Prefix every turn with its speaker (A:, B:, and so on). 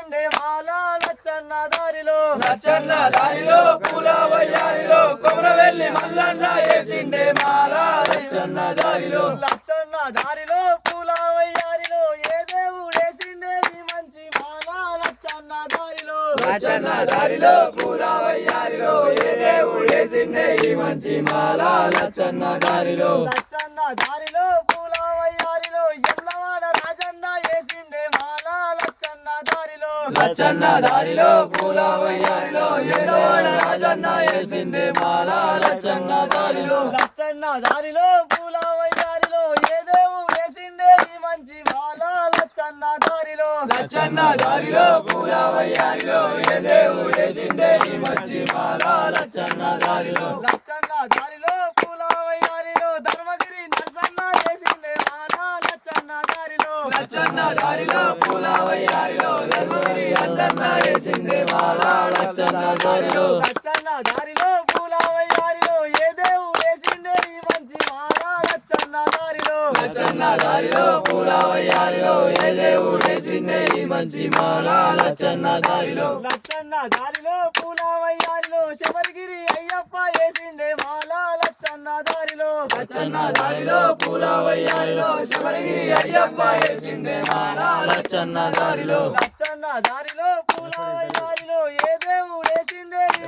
A: వేసిండే మాల లచ్చన్న దారిలో
B: పూల వయ్యారిలో కొమరవెల్లి మల్లన్న వేసిండే మాల లచ్చన్న దారిలో
A: పూల వయ్యారిలో ఏ దేవుడు వేసిండే ఈ మంచి మాల లచ్చన్న దారిలో
B: పూల వయ్యారిలో ఏ దేవుడు వేసిండే ఈ మంచి మాల లచ్చన్న దారిలో
A: పూల వయ్యారిలో ఎల్లవాడ రాజన్న వేసిండే మాల లచ్చన్న దారిలో
B: పూల వయ్యారిలో ఎల్లవాడ రాజన్న వేసిండే మాల లచ్చన్న దారిలో
A: పూల వయ్యారిలో ఏ దేవుడు వేసిండే ఈ మంచి మాల లచ్చన్న దారిలో
B: పూల వయ్యారిలో ఏ దేవుడు వేసిండే ఈ మంచి మాల లచ్చన్న దారిలో
A: పూల వయ్యారిలో ధర్మగిరి నరసన్న వేసిండే మాల లచ్చన్న దారిలో
B: పూల వయ్యారిలో ధర్మగిరి అంజన్న వేసిండే మాల లచ్చన్న దారిలో
A: పూల వయ్యారిలో ఏ దేవుడు వేసిండే ఈ మంచి మాల లచ్చన్న దారిలో
B: పూల వయ్యారిలో ఏ దేవుడు వేసిండే ఈ మంచి మాల లచ్చన్న దారిలో
A: పూల వయ్యారిలో శబరిగిరి అయ్యప్ప వేసిండే మాల లచ్చన్న దారిలో
B: పూల వయ్యారిలో శబరిగిరి అయ్యప్ప వేసిండే మాల లచ్చన్న దారిలో